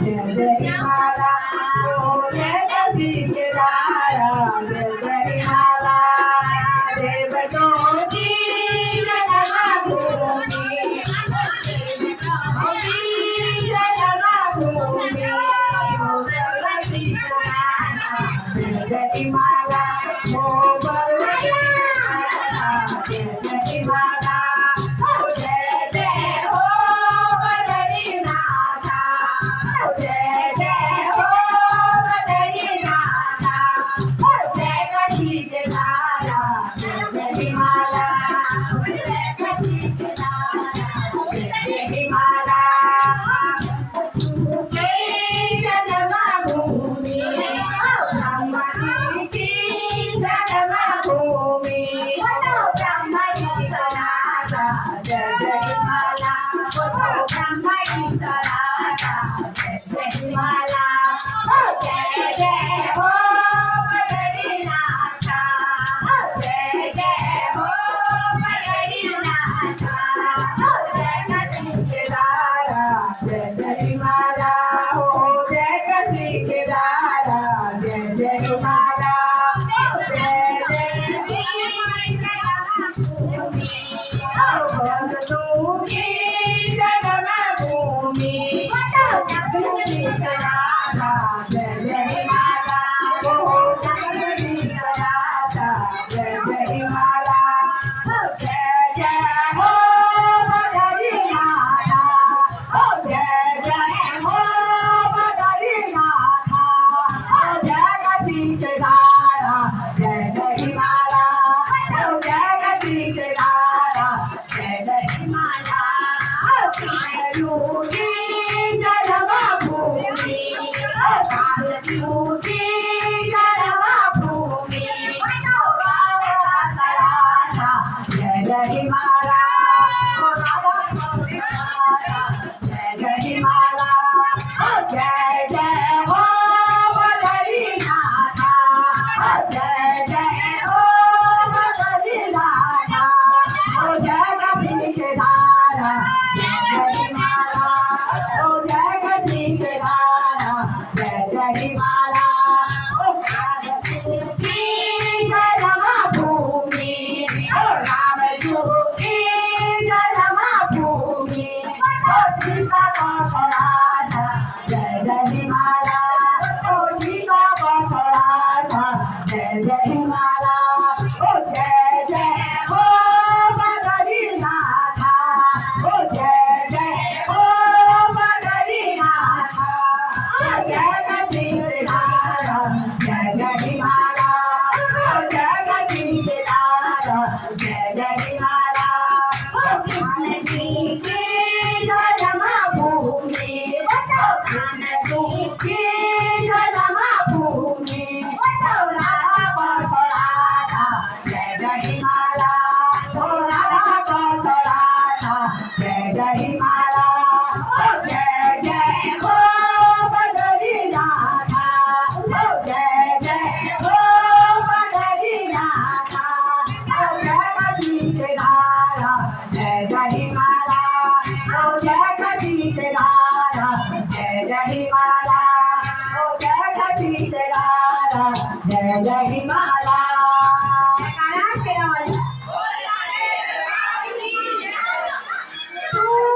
जय जय माला ओ जय गीतधारा जय जय माला देवतों की जन्मभूमि जन्मभूमि ओ जय गीतधारा जय जय माला ओ जय जय माला ओ जय जय हो बद्रीनाथा ओ जय जय हो बद्रीनाथा ओ जय गीतधारा जय जय माला ओ जय गीतधारा जय जय माला जन्मभूमि ब्रह्मची जन्मभूमि ब्रह्मची सनाता जय जय माला ब्रह्मची सनाता जय जय माला जय जय हो बद्रीनाथा जय जय हो बद्रीनाथा जय गीतधारा जय जय माला हो जय गीतधारा जय जय माला जय जय की जन्मभूमि जगदीश्वराचा जय जय माला हो जगदीश्वराचा जय जय माला जय जय हो बद्रीनाथा ओ जय जय हो बद्रीनाथा ओ जय गीतधारा जय जय माला ओ जय गीतधारा जय जय माला कालयूगी जन्मभूमि कालयूगी जन्मभूमि सरासा जय जय माला जय जय माला जय जय हो बद्रीनाथा जय जय हो बद्रीनाथा ओ जय गीतधारा जय जय माला ओ जय गीतधारा जय जय माला ओ रामजी जन्मभूमि ओ रामजी जन्मभूमि ओ सीता कौशलासा जय जय माला ओ सीता कौशलासा जय जय माला ओ जय जय हो बद्रीनाथा ओ जय जय हो बद्रीनाथा ओ जय गीतधारा जय जय माला ओ जय गीतधारा जय जय माला ओ कृष्ण जी की जन्मभूमि कृष्ण जी की जन्मभूमि राधा कौशलाचा जय जय माला ओ राधा कौशलाचा जय जय माला ओ जय जय हो बद्रीनाथा ओ जय जय हो बद्रीनाथा ओ जय गीतधारा जय जय माला ओ जय